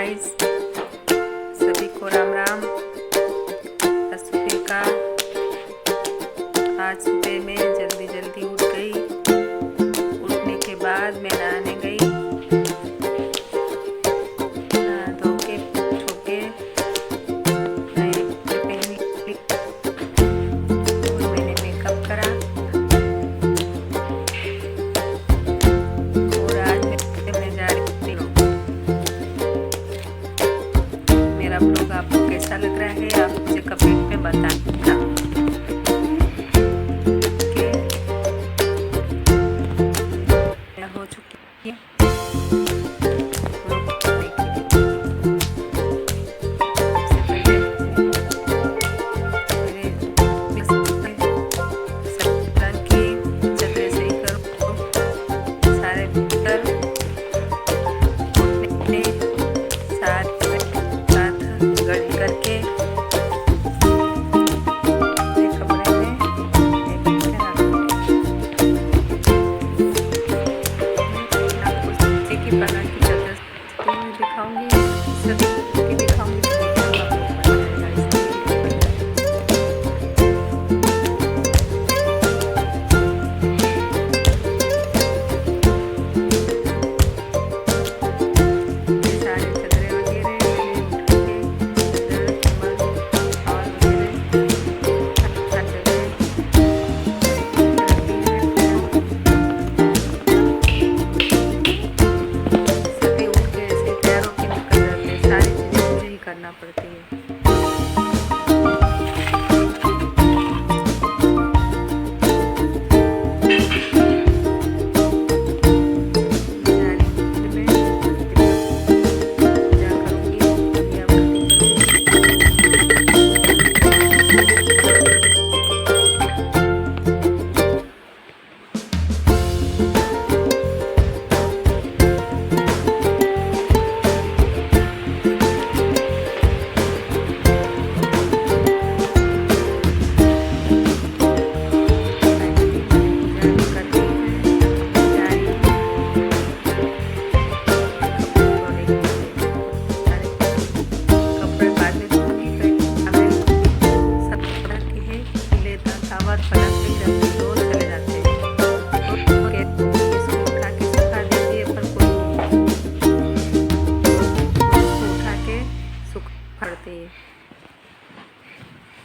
Guys, सभी को राम राम। सुबह का आज सुबह मैं जल्दी उठ गई। उठने के बाद मैं नहाने गई, नहा धो के छुके नए कपड़े पहन ली और मैंने मेकअप करा। और आज मैं जा रही हूँ। मेरा ब्लॉग आपको कैसा लग रहा है आप मुझे कमेंट में बताना। हो चुकी है बना के दिखाऊंगी, सभी दिखाऊंगी। सारे चदरे वगैरह करना पड़ती है।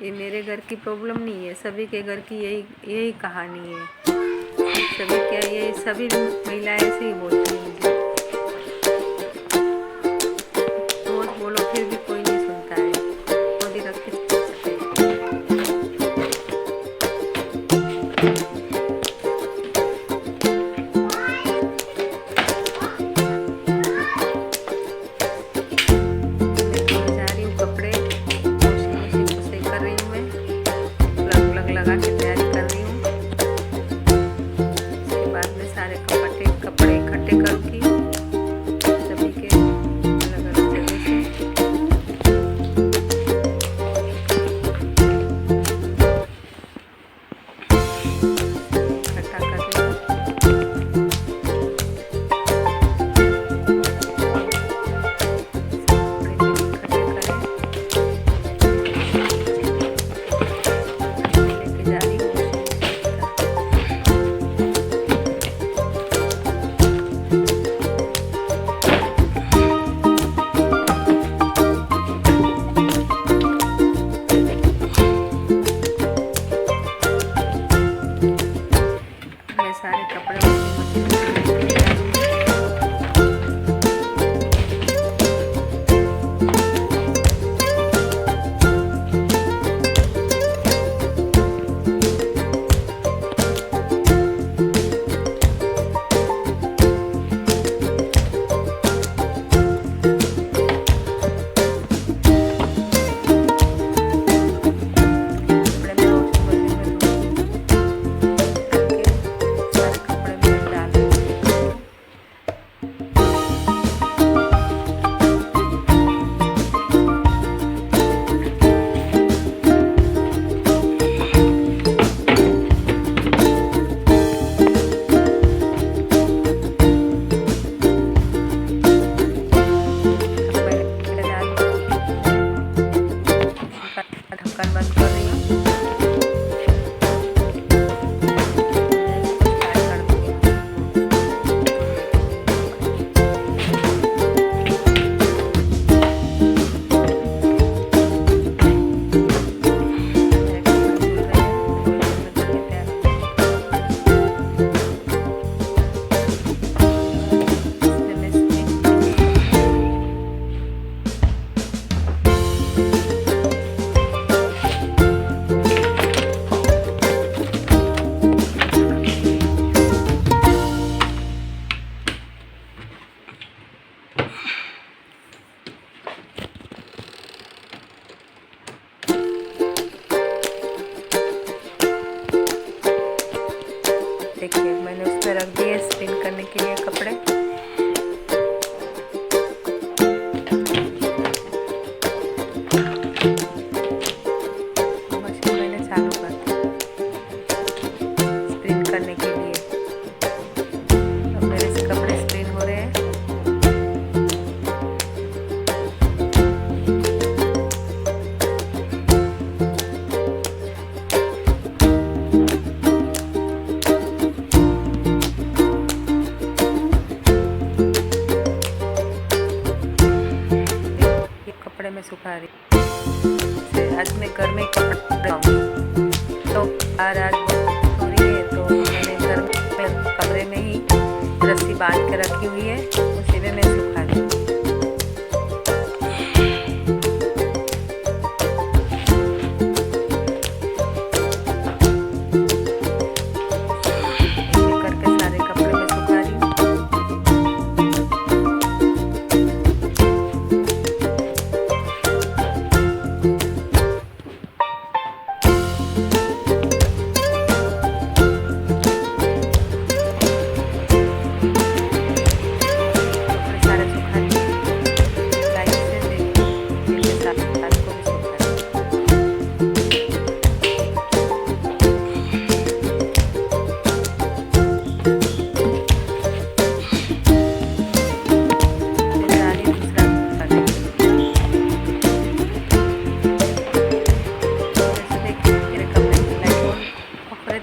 ये मेरे घर की प्रॉब्लम नहीं है, सभी के घर की यही कहानी है। सभी क्या ये सभी महिलाएं ऐसे ही बोलती हैं। रोज बोलो फिर भी कोई नहीं सुनता है। मोदी रख के लगा के तैयारी कर रही हूँ। उसके बाद में सारे कपड़े इकट्ठे कर के लिए कपड़े। मशीन मैंने चालू कर स्पिन करने के लिए। अब मेरे से कपड़े स्पिन हो रहे हैं। कपड़े में सुखा रही। आज मैं घर में कपड़े तो रात हो रही है, तो मैंने घर में कपड़े में ही रस्सी बांध के रखी हुई है, उसी में मैं सुखा रही हूँ। करके सारे कपड़े में सुखा रही हूँ।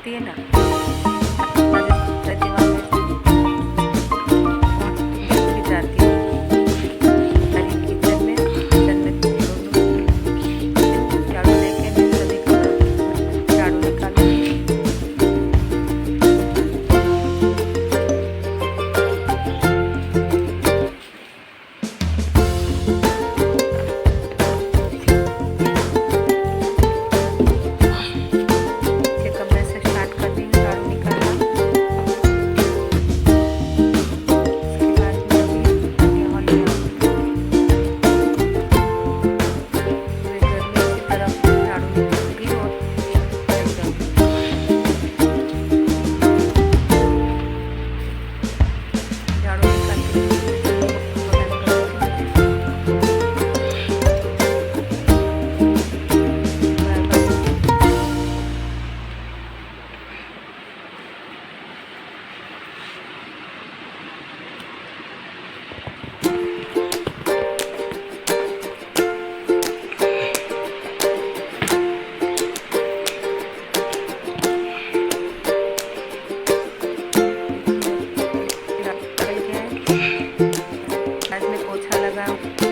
है ना जाती है किचन में झाड़ू लेके मैं सभी झाड़ू निकालूंगी।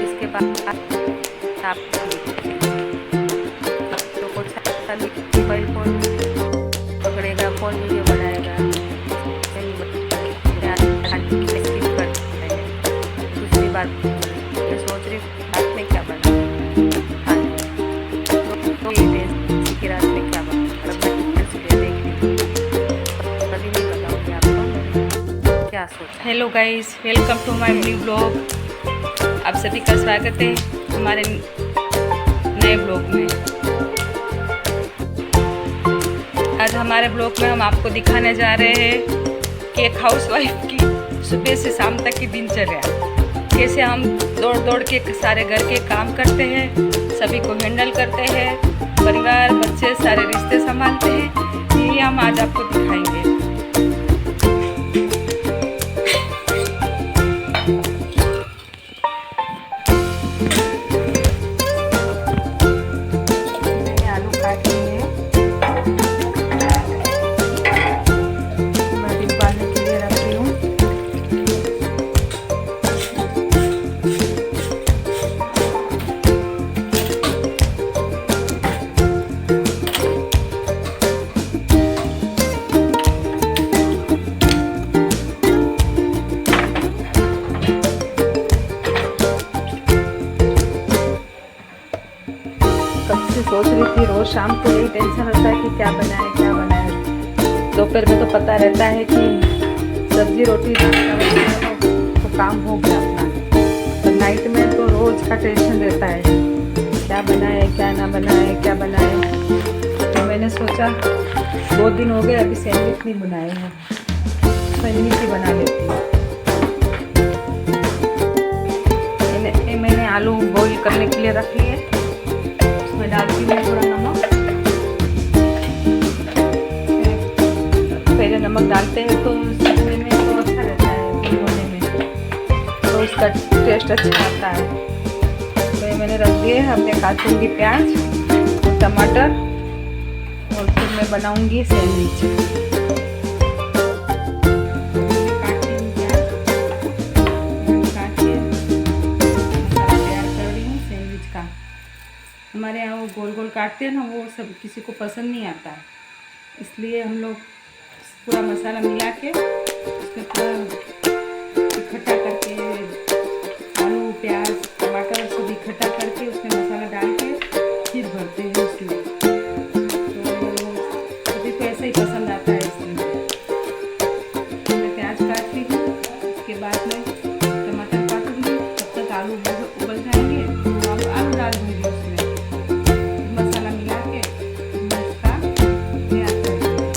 इसके बाद आप तो मोबाइल फोन पकड़ेगा, फोन वीडियो बनाएगा, दूसरी बात मैं सोच रही रात में क्या बना, तो ये की रात में क्या बना देख रही कभी नहीं बताऊँगी आपको क्या सोचा। Hello guys, welcome to my new blog. आप सभी का स्वागत है हमारे नए ब्लॉग में। आज हमारे ब्लॉग में हम आपको दिखाने जा रहे हैं कि एक हाउसवाइफ की सुबह से शाम तक की दिनचर्या, कैसे हम दौड़ दौड़ के सारे घर के काम करते हैं, सभी को हैंडल करते हैं, परिवार बच्चे सारे रिश्ते संभालते हैं। यही हम आज आपको दिखाएंगे। सोच रही थी, रोज शाम को यही टेंशन रहता है कि क्या बनाए क्या बनाए। दोपहर में तो पता रहता है कि सब्जी रोटी तो काम हो गया अपना, तो नाइट में तो रोज का टेंशन रहता है क्या बनाए क्या ना बनाए क्या बनाए। तो मैंने सोचा 2 दिन हो गए अभी सैंडविच नहीं बनाए हैं, सैंडविच ही बना लेती हूँ। ये मैंने आलू बॉईल करने के लिए रख लिए, उसमें डालती हूँ थोड़ा नमक। पहले नमक डालते हैं तो सीखने में तो अच्छा रहता है, भिगोने में तो उसका टेस्ट अच्छा आता है। तो ये मैंने रख दिए। अब मैं काटूँगी प्याज और टमाटर और फिर मैं बनाऊँगी सैंडविच। हमारे यहाँ वो गोल गोल काटते हैं ना, वो सब किसी को पसंद नहीं आता है, इसलिए हम लोग पूरा मसाला मिला के उसमें पूरा इकट्ठा करके आलू प्याज टमाटर सब इकट्ठा करके उसमें मसाला डाल के फिर भरते हैं उसमें। तो सभी को ऐसा ही पसंद आता है, इसलिए मैं प्याज काट ली हूँ। उसके बाद में टमाटर काटूँगी, तब तक आलू उबल जाएंगे तो अब आलू डाल दूँगी उसमें। मसाला मिला के मैं इसका तैयार कर दूँगी।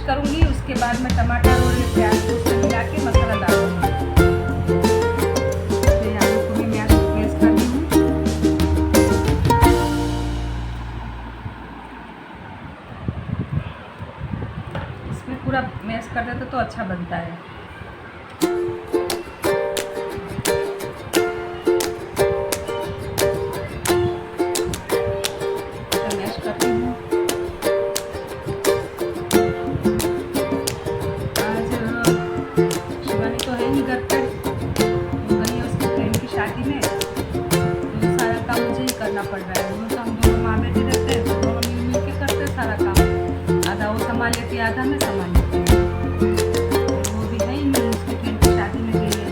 करूँगी, उसके बाद मैं टमाटर और प्याज को उसमें मिला के मसाला डाल दूँगी। तो आलू को भी मैश कर दी हूँ। इसमें पूरा मैश कर देते तो अच्छा बनता है। पड़ रहा है, तो हम दोनों माँ बेटी रहते हैं, तो दोनों मिल के करते हैं सारा काम। आधा वो संभाल लेती है, आधा मैं संभाल लेती हूँ। वो भी है ही नहीं, उसकी फ्रेंड की शादी में गई है,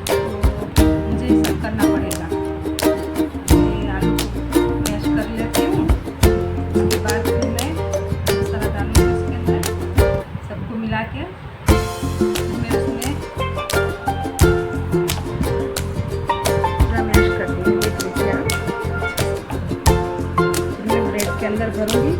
तो मुझे ही सब करना पड़ेगा। मैं आलू को मैश कर लेती हूँ, उसके बाद फिर मैं मसाला डालूँगी उसके अंदर, सबको मिला के मैं उसमें पूरा मैश कर दूँगी। के अंदर भरूंगी।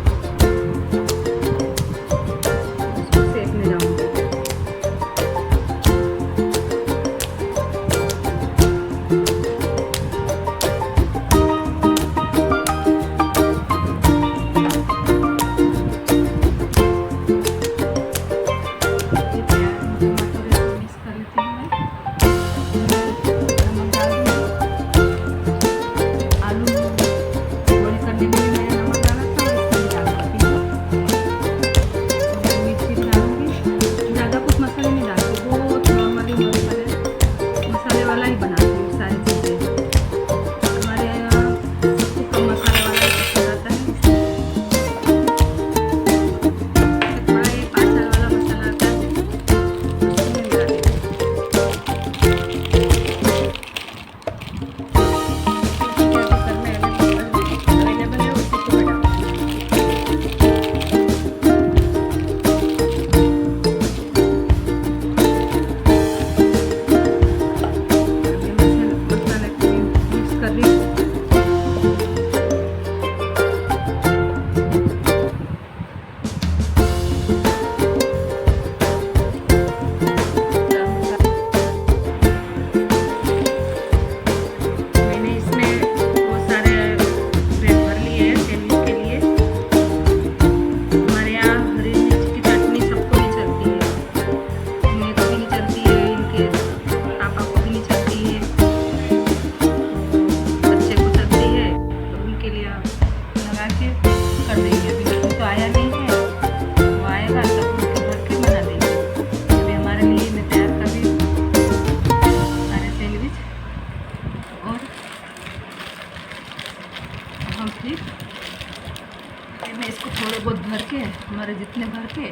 भर के, हमारे जितने भर के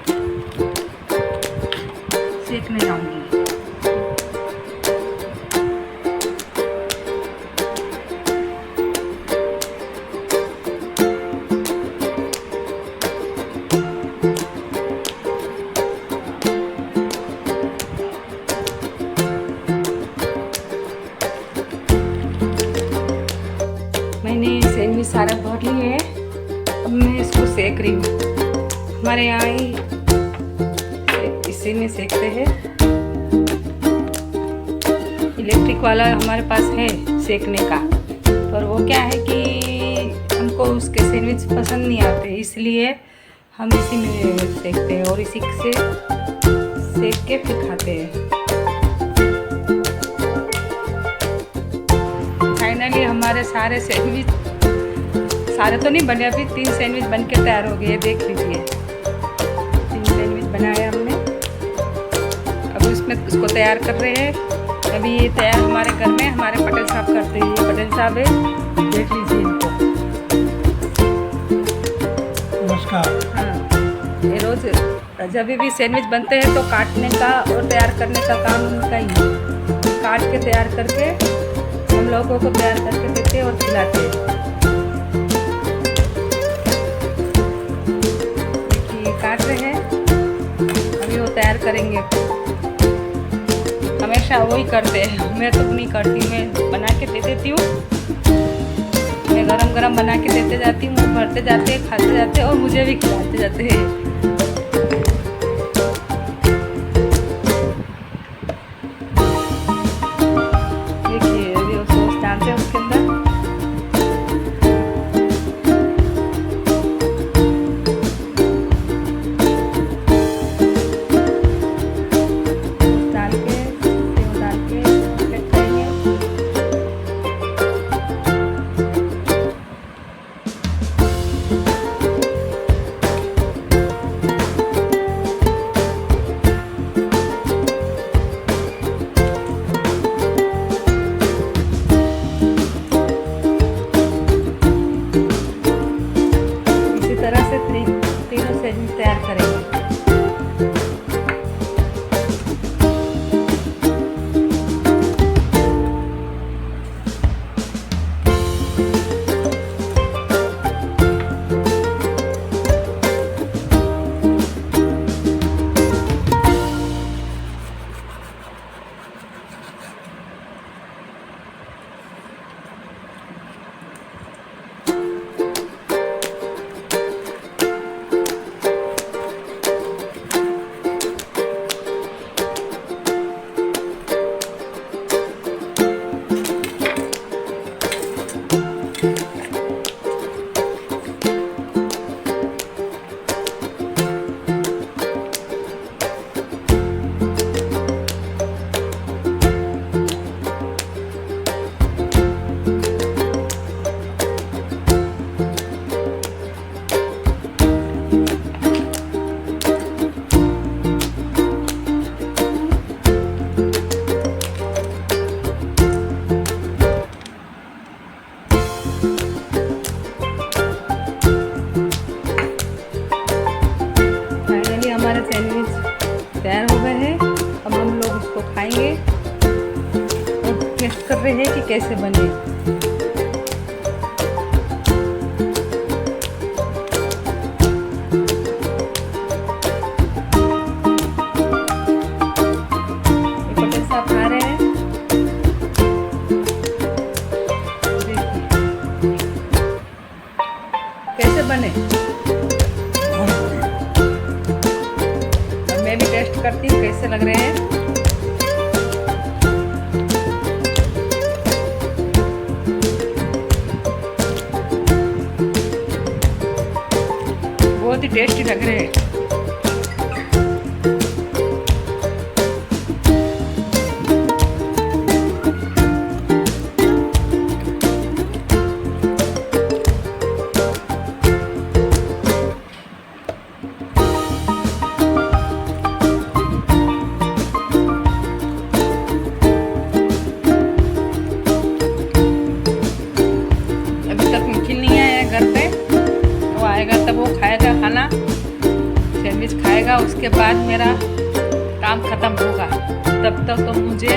सेकने आऊँगी। मैंने सैंडविच सारा भर लिए है, अब मैं इसको सेक रही हूँ। हमारे यहाँ ही इसी में सेकते हैं। इलेक्ट्रिक वाला हमारे पास है सेकने का, पर वो क्या है कि हमको उसके सैंडविच पसंद नहीं आते, इसलिए हम इसी में सेकते हैं और इसी से सेक के फिर खाते हैं। फाइनली हमारे सारे सैंडविच, सारे तो नहीं बने, अभी 3 सैंडविच बन के तैयार हो गए, देख लीजिए। 3 सैंडविच बनाए हमने, अब इसमें उसको तैयार कर रहे हैं। अभी ये तैयार हमारे घर में हमारे पटेल साहब करते हैं। ये पटेल साहब है, देख लीजिए इनको। नमस्कार। हाँ, ये रोज़ जब भी सैंडविच बनते हैं तो काटने का और तैयार करने का काम उनका ही है। काट के तैयार करके हम लोगों को तैयार करके देते हैं और खिलाते हैं। देखिए काट रहे हैं, अभी वो तैयार करेंगे। हमेशा वही करते हैं, मैं तो नहीं करती, मैं बना के दे देती हूँ। मैं गरम गरम बना के देते जाती हूँ, मुँह भरते जाते हैं, खाते जाते हैं और मुझे भी खिलाते जाते हैं। तीनों सैंडविच तैयार करेंगे। हमारे सैंडविच तैयार हो गए हैं। अब हम लोग इसको खाएंगे और टेस्ट कर रहे हैं कि कैसे बने। पटेल साहब खा रहे हैं, देखिए कैसे बने। मैं भी टेस्ट करती हूँ कैसे लग रहे हैं। बहुत ही टेस्टी लग रहे हैं। घर पे वो आएगा तब वो खाएगा खाना। खाएगा उसके बाद मेरा काम ख़त्म होगा। तब तक तो मुझे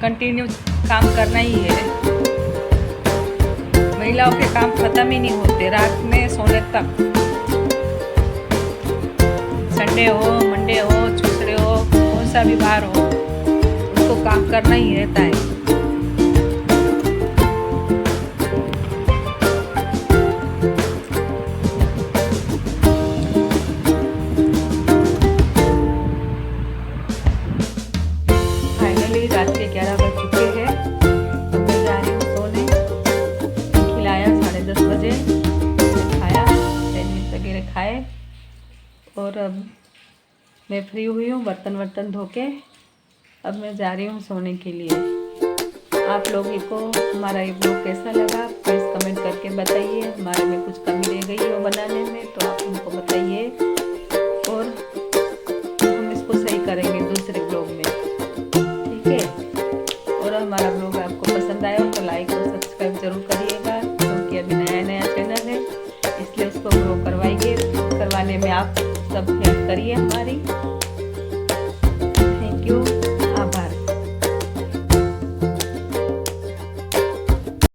कंटिन्यू काम करना ही है। महिलाओं के काम ख़त्म ही नहीं होते रात में सोने तक। संडे हो, मंडे हो, ट्यूसडे हो, कौन सा भी बार हो, उनको काम करना ही रहता है। फाइनली रात के 11 बज चुके हैं। तो मैं जा रही हूँ सोने। खिलाया 10:30 बजे, खाया, सैंडविच वगैरह खाए और अब मैं फ्री हुई हूँ बर्तन वर्तन धो के। अब मैं जा रही हूँ सोने के लिए। आप लोगों को हमारा ये ब्लॉग कैसा लगा प्लीज़ कमेंट करके बताइए। हमारे में कुछ कमी रह गई हो बनाने में तो आप हमको बताइए और हम इसको सही करेंगे दूसरे ब्लॉग में, ठीक है। और हमारा ब्लॉग आपको पसंद आया हो तो लाइक और सब्सक्राइब जरूर करिएगा, क्योंकि अभी नया चैनल है इसलिए उसको ग्रो करवाने में आप सब हेल्प करिए हमारी। Thank you.